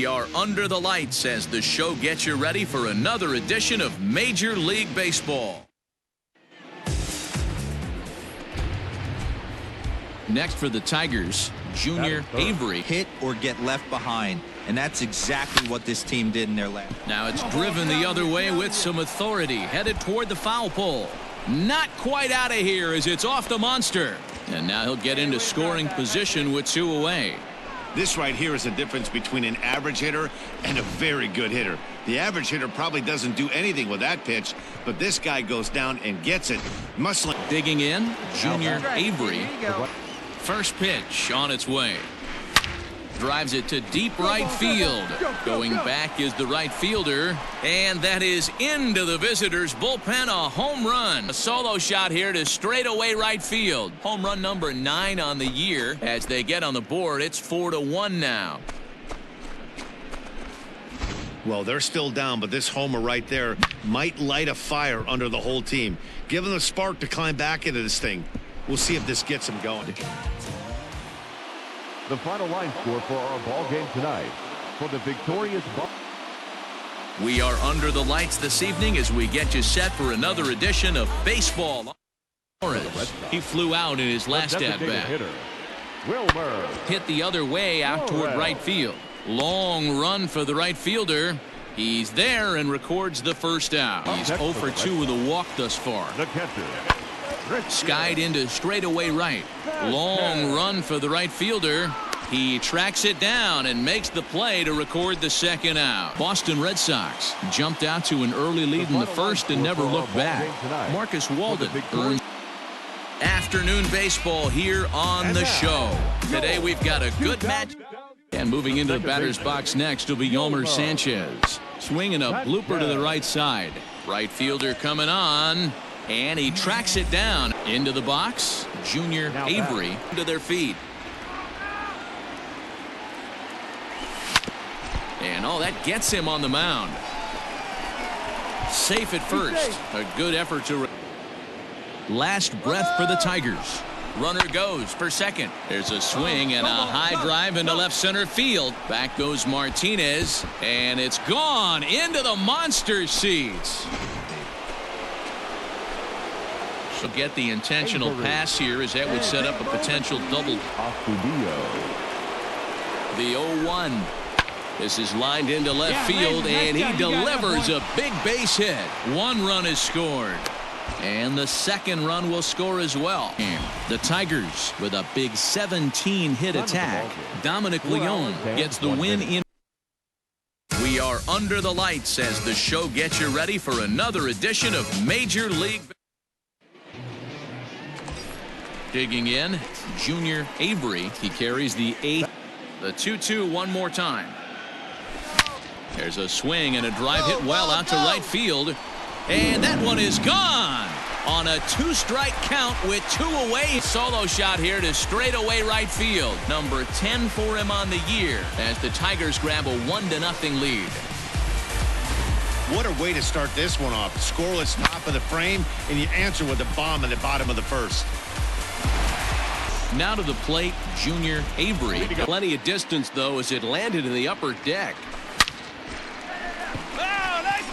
We are under the lights as the show gets you ready for another edition of Major League Baseball. Next for the Tigers, Junior Avery. Hit or get left behind, and that's exactly what this team did in their last. Now it's driven the other way with some authority, headed toward the foul pole. Not quite out of here as it's off the monster. And now he'll get into scoring position with 2 away. This right here is the difference between an average hitter and a very good hitter. The average hitter probably doesn't do anything with that pitch, but this guy goes down and gets it. Digging in, Junior Avery. First pitch on its way. Drives it to deep right field. Going back is the right fielder, and that is into the visitors' bullpen. A home run. A solo shot here to straightaway right field. Home run number 9 on the year. As they get on the board, it's 4-1 now. Well, they're still down, but this homer right there might light a fire under the whole team. Give them a spark to climb back into this thing. We'll see if this gets them going. The final line score for our ball game tonight. For the victorious ball. We are under the lights this evening as we get you set for another edition of Baseball. He flew out in his last at-bat. Hit the other way out toward right field. Long run for the right fielder. He's there and records the first out. He's 0 for 2 with a walk thus far. Skied into straightaway right. Long run for the right fielder. He tracks it down and makes the play to record the second out. Boston Red Sox jumped out to an early lead in the first and never looked back. Marcus Walden earns afternoon baseball here on the show. Today we've got a good match. And moving into the batter's box next will be Yolmer Sanchez. Swinging a blooper to the right side. Right fielder coming on. And he tracks it down into the box. Junior Avery to their feet. And that gets him on the mound. Safe at first. A good effort to. Last breath for the Tigers. Runner goes for second. There's a swing and a high drive into left center field. Back goes Martinez. And it's gone into the monster seats. Get the intentional pass here as that would set up a potential double. The 0-1. This is lined into left field, and he delivers a big base hit. 1 run is scored, and the second run will score as well. The Tigers with a big 17-hit attack. Dominic Leone gets the win in. We are under the lights as the show gets you ready for another edition of Major League. Digging in, Junior Avery. He carries the 8th. The 2-2 one more time. There's a swing and a drive hit well out to right field. And that one is gone on a 2-strike count with 2 away. Solo shot here to straightaway right field. Number 10 for him on the year as the Tigers grab a 1-0 lead. What a way to start this one off. Scoreless top of the frame, and you answer with a bomb in the bottom of the first. Now to the plate, Junior Avery. Plenty of distance, though, as it landed in the upper deck.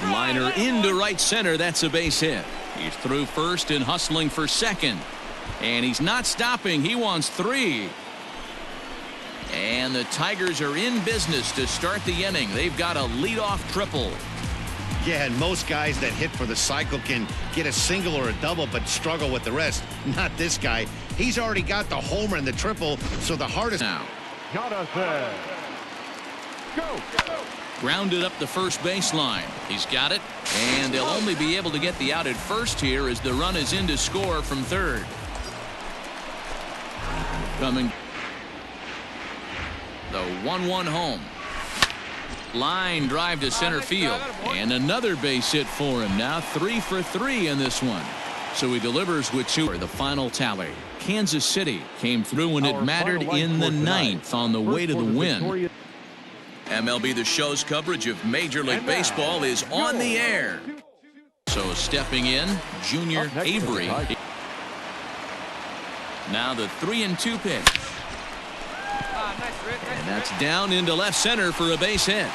Liner into right center. That's a base hit. He's through first and hustling for second. And he's not stopping. He wants 3. And the Tigers are in business to start the inning. They've got a leadoff triple. Yeah, and most guys that hit for the cycle can get a single or a double but struggle with the rest. Not this guy. He's already got the homer and the triple, so the hardest. Now. Go. Grounded up the first baseline. He's got it, and they'll only be able to get the out at first here as the run is in to score from third. Coming. The 1-1 home. Line drive to center field, and another base hit for him. Now 3 for 3 in this one. So he delivers with 2. The final tally. Kansas City came through when it mattered in the 9th on the way to the win. MLB The Show's coverage of Major League Baseball is on the air. So stepping in, Junior Avery. Now the 3-2 pitch. And that's down into left center for a base hit.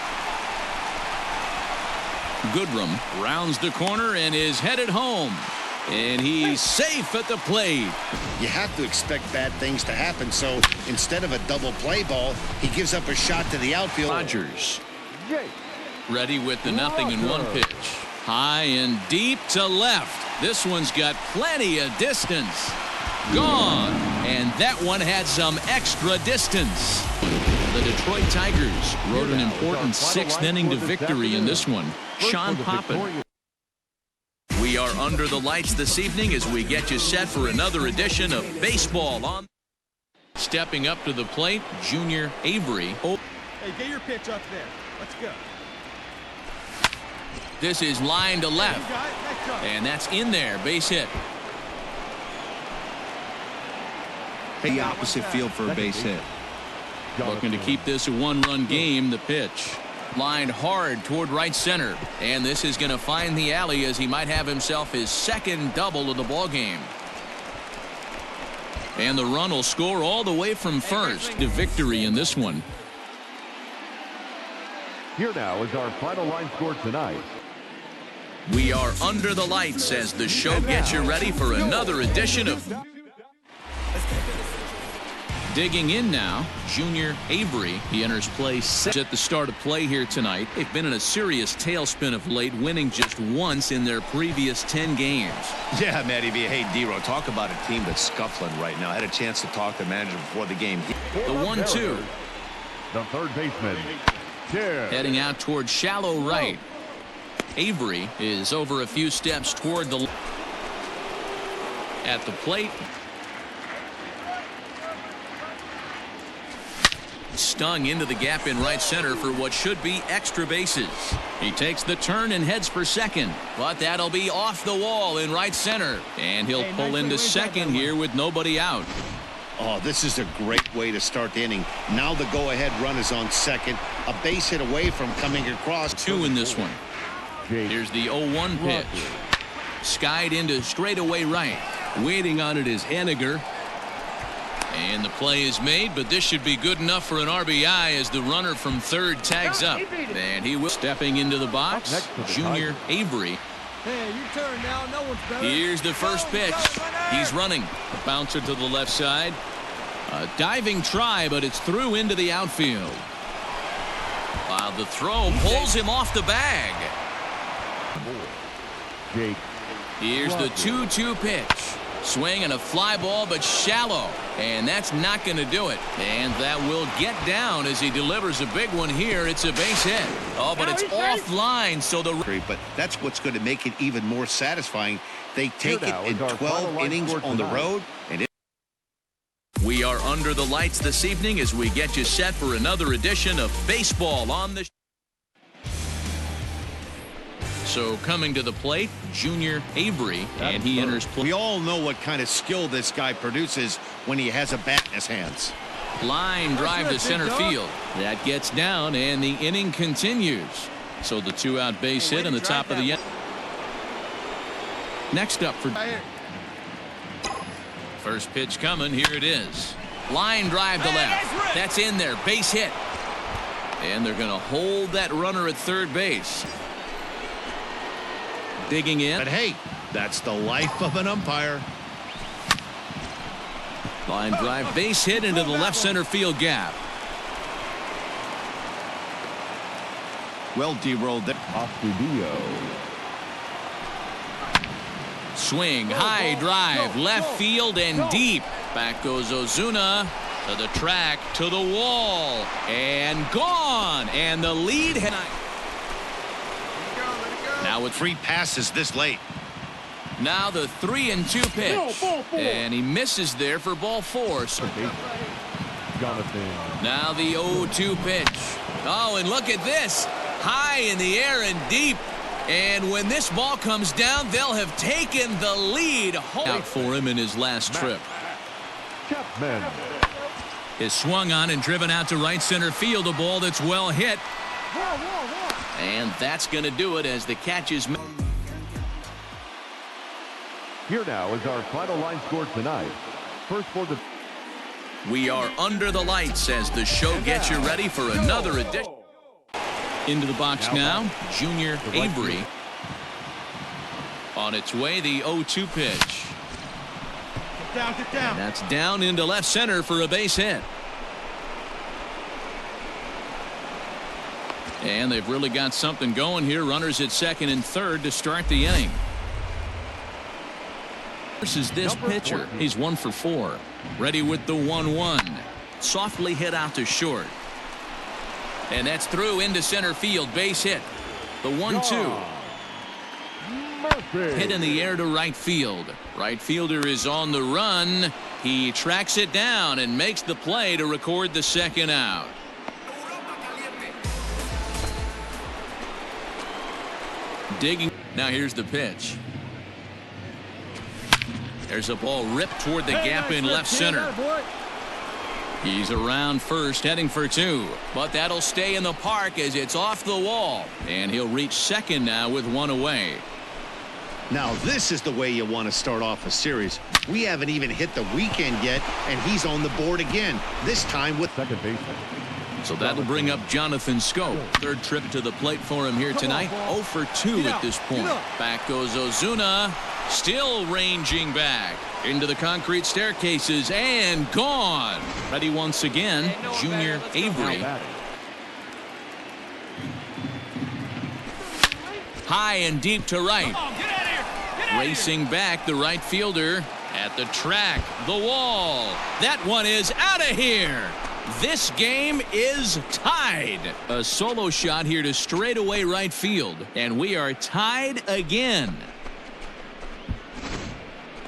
Goodrum rounds the corner and is headed home. And he's safe at the plate. You have to expect bad things to happen, so instead of a double play ball, he gives up a shot to the outfield. Rogers ready with the 0-1 pitch. High and deep to left. This one's got plenty of distance. Gone. And that one had some extra distance. The Detroit Tigers rode an important 6th inning to victory in this one. Sean Poppin. We are under the lights this evening as we get you set for another edition of Baseball on. Stepping up to the plate, Junior Avery. Hey, get your pitch up there. Let's go. This is line to left. And that's in there. Base hit. The opposite field for a base hit. Looking to keep this a 1-run game. The pitch. Lined hard toward right center. And this is going to find the alley as he might have himself his 2nd double of the ball game. And the run will score all the way from first to victory in this one. Here now is our final line score tonight. We are under the lights as the show gets you ready for another edition of. Digging in now, Junior Avery. He enters play 6 at the start of play here tonight. They've been in a serious tailspin of late, winning just once in their previous 10 games. Yeah, Matty V. Hey, D-Row, talk about a team that's scuffling right now. I had a chance to talk to the manager before the game. The 1-2. The third baseman, heading out toward shallow right. Avery is over a few steps toward the at the plate. Stung into the gap in right center for what should be extra bases. He takes the turn and heads for second, but that'll be off the wall in right center, and he'll pull into second here with nobody out. Oh, this is a great way to start the inning. Now the go-ahead run is on second, a base hit away from coming across. 2 in this one. Here's the 0-1 pitch. Skied into straightaway right. Waiting on it is Henniger. And the play is made, but this should be good enough for an RBI as the runner from third tags up. And he will stepping into the box. Junior Avery. Hey, you turn now. No one's better. Here's the first pitch. He's running. A bouncer to the left side. A diving try, but it's through into the outfield. While the throw pulls him off the bag. Here's the 2-2 pitch. Swing and a fly ball, but shallow. And that's not going to do it. And that will get down as he delivers a big one here. It's a base hit. Oh, but it's offline. So the. But that's what's going to make it even more satisfying. They take it in 12 innings on the road. And we are under the lights this evening as we get you set for another edition of Baseball on the. So coming to the plate, Junior Avery, and he enters play. We all know what kind of skill this guy produces when he has a bat in his hands. Line drive to center field. That gets down, and the inning continues. So the 2-out base hit on the top of the end. Next up for first pitch coming. Here it is. Line drive to left. That's in there. Base hit. And they're going to hold that runner at third base. Digging in. But hey, that's the life of an umpire. Line drive, base hit into the left center field gap. Well, D-rolled there. Swing, high drive, left field and deep. Back goes Ozuna to the track, to the wall, and gone. And the lead. Now with 3 passes this late. Now the 3-2 pitch. And he misses there for ball 4. Now the 0-2 pitch. Oh, and look at this. High in the air and deep. And when this ball comes down, they'll have taken the lead. Out for him in his last trip. Is swung on and driven out to right center field. A ball that's well hit. And that's going to do it as the catch is made. Here now is our final line score tonight. First for the. We are under the lights as the show gets you ready for another edition. Into the box now, Junior Avery. On its way, the 0-2 pitch. Get down, get down. And that's down into left center for a base hit. And they've really got something going here. Runners at second and third to start the inning. Versus this pitcher. He's 1 for 4. Ready with the 1-1. Softly hit out to short. And that's through into center field. Base hit. The 1-2. Hit in the air to right field. Right fielder is on the run. He tracks it down and makes the play to record the second out. Digging. Now here's the pitch. There's a ball ripped toward the gap in left center. He's around first, heading for 2. But that'll stay in the park as it's off the wall. And he'll reach second now with 1 away. Now this is the way you want to start off a series. We haven't even hit the weekend yet, and he's on the board again. This time with second base. So that'll bring up Jonathan Scope. Third trip to the plate for him here tonight. 0 for 2 at this point. Back goes Ozuna. Still ranging back into the concrete staircases and gone. Ready once again, Junior Avery. High and deep to right. Racing back, the right fielder at the track, the wall. That one is out of here. This game is tied. A solo shot here to straightaway right field, and we are tied again.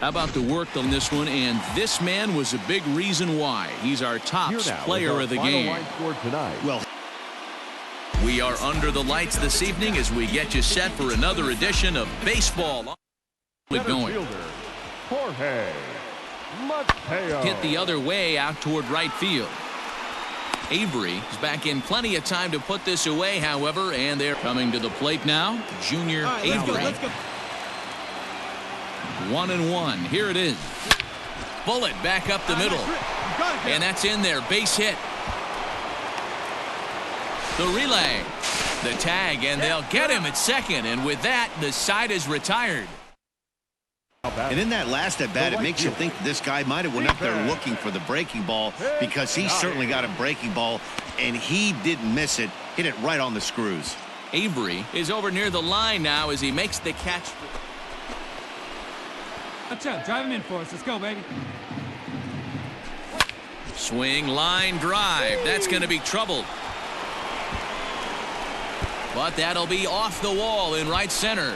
How about the work on this one? And this man was a big reason why. He's our top player of the game. well, we are under the lights this evening as we get you set for another edition of baseball. Going. Hit the other way out toward right field. Avery is back in plenty of time to put this away, however, and they're coming to the plate now. Junior Avery. Let's go. 1-1. Here it is. Bullet back up the middle. And that's in there. Base hit. The relay. The tag, and they'll get him at second. And with that, the side is retired. and in that last at bat, it makes you think this guy might have went up there looking for the breaking ball, because he certainly got a breaking ball, and he didn't miss it. Hit it right on the screws. Avery is over near the line now as he makes the catch. Watch out. Drive him in for us. Let's go, baby. Swing, line drive. That's going to be trouble. But that'll be off the wall in right center.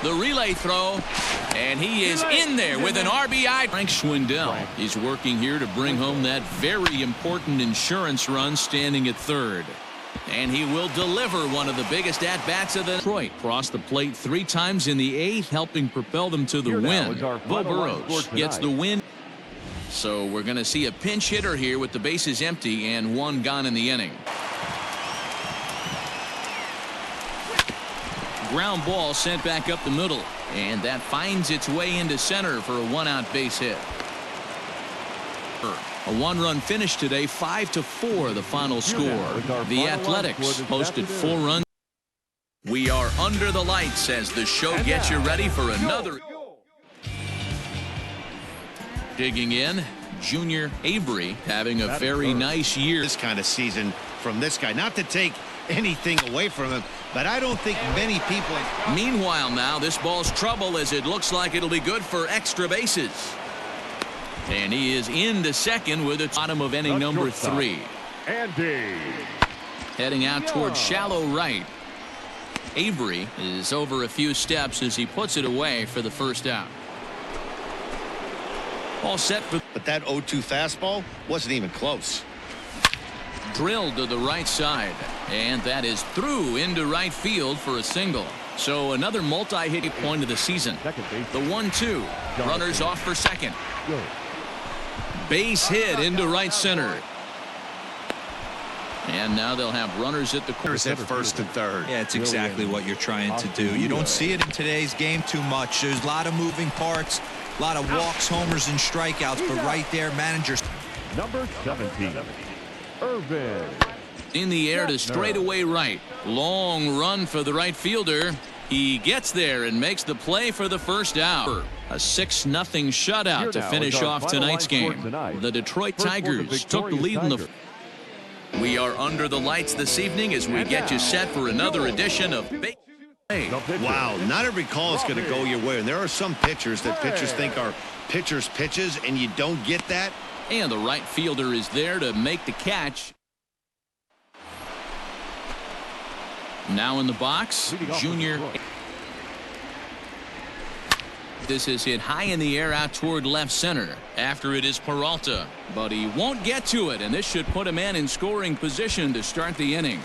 The relay throw, and he is in there with an RBI. Frank Schwindel is working here to bring home that very important insurance run, standing at third. And he will deliver one of the biggest at-bats of the Detroit. Crossed the plate 3 times in the 8th, helping propel them to the win. Bo Burrows gets the win. So we're going to see a pinch hitter here with the bases empty and 1 gone in the inning. Ground ball sent back up the middle, and that finds its way into center for a 1-out base hit. A 1-run finish today, 5-4 the final score. The Athletics posted 4 runs. We are under the lights as the show gets you ready for another. Digging in, Junior Avery having a very nice year. This kind of season from this guy, not to take anything away from him, but I don't think many people. Meanwhile now, this ball's trouble as it looks like it'll be good for extra bases. And he is into second with a bottom of inning number 3. Andy. Heading out toward shallow right. Avery is over a few steps as he puts it away for the first out. All set for. But that 0-2 fastball wasn't even close. Drilled to the right side, and that is through into right field for a single. So another multi-hit point of the season. The 1-2. Runners off for second. Base hit into right center. And now they'll have runners at the corners At first and third. Yeah, it's exactly what you're trying to do. You don't see it in today's game too much. There's a lot of moving parts. A lot of walks, homers, and strikeouts, but right there, manager. Number 17, Irvin. In the air to straightaway right. Long run for the right fielder. He gets there and makes the play for the first out. A 6-0 shutout to finish off tonight's game. The Detroit Tigers took the lead in the. We are under the lights this evening as we get you set for another edition of. Wow, not every call is going to go your way, and there are some pitchers that pitchers think are pitchers' pitches, and you don't get that. And the right fielder is there to make the catch. Now in the box, Junior. This is hit high in the air out toward left center. After it is Peralta, but he won't get to it, and this should put a man in scoring position to start the inning.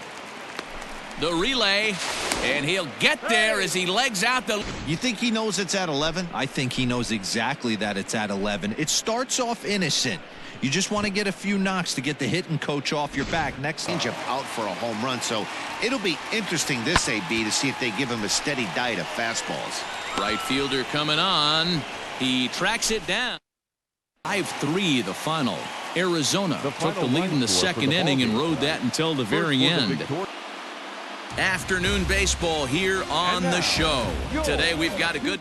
The relay, and he'll get there as he legs out the. You think he knows it's at 11? I think he knows exactly that it's at 11. It starts off innocent. You just want to get a few knocks to get the hitting coach off your back. Next Changeup out for a home run, so it'll be interesting this AB to see if they give him a steady diet of fastballs. Right fielder coming on. He tracks it down. 5-3 the final. Arizona took the lead in the second inning and rode that until the very end. Afternoon baseball here on the show. Today we've got a good.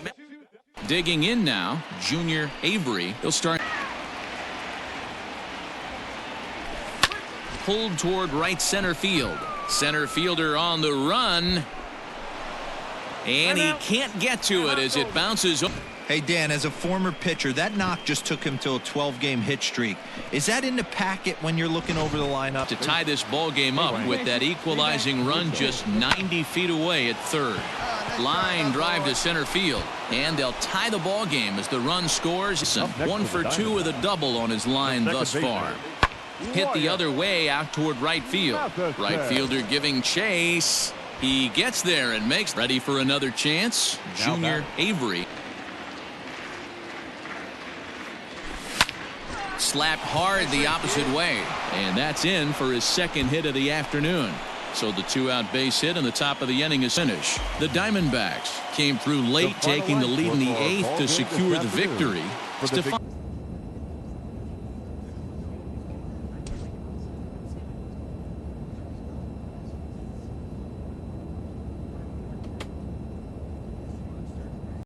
Digging in now, Junior Avery. He'll start. Pulled toward right center field. Center fielder on the run. And he can't get to it as it bounces. Hey, Dan, as a former pitcher, that knock just took him to a 12-game hit streak. Is that in the packet when you're looking over the lineup? To tie this ball game up with that equalizing run just 90 feet away at third. Line drive to center field. And they'll tie the ball game as the run scores. 1 for 2 with a double on his line thus far. Hit the other way out toward right field. Right fielder giving chase. He gets there and makes ready for another chance. Junior Avery. Slapped hard the opposite way. And that's in for his second hit of the afternoon. So the 2-out base hit in the top of the inning is finished. The Diamondbacks came through late, taking the lead in the 8th to secure the victory.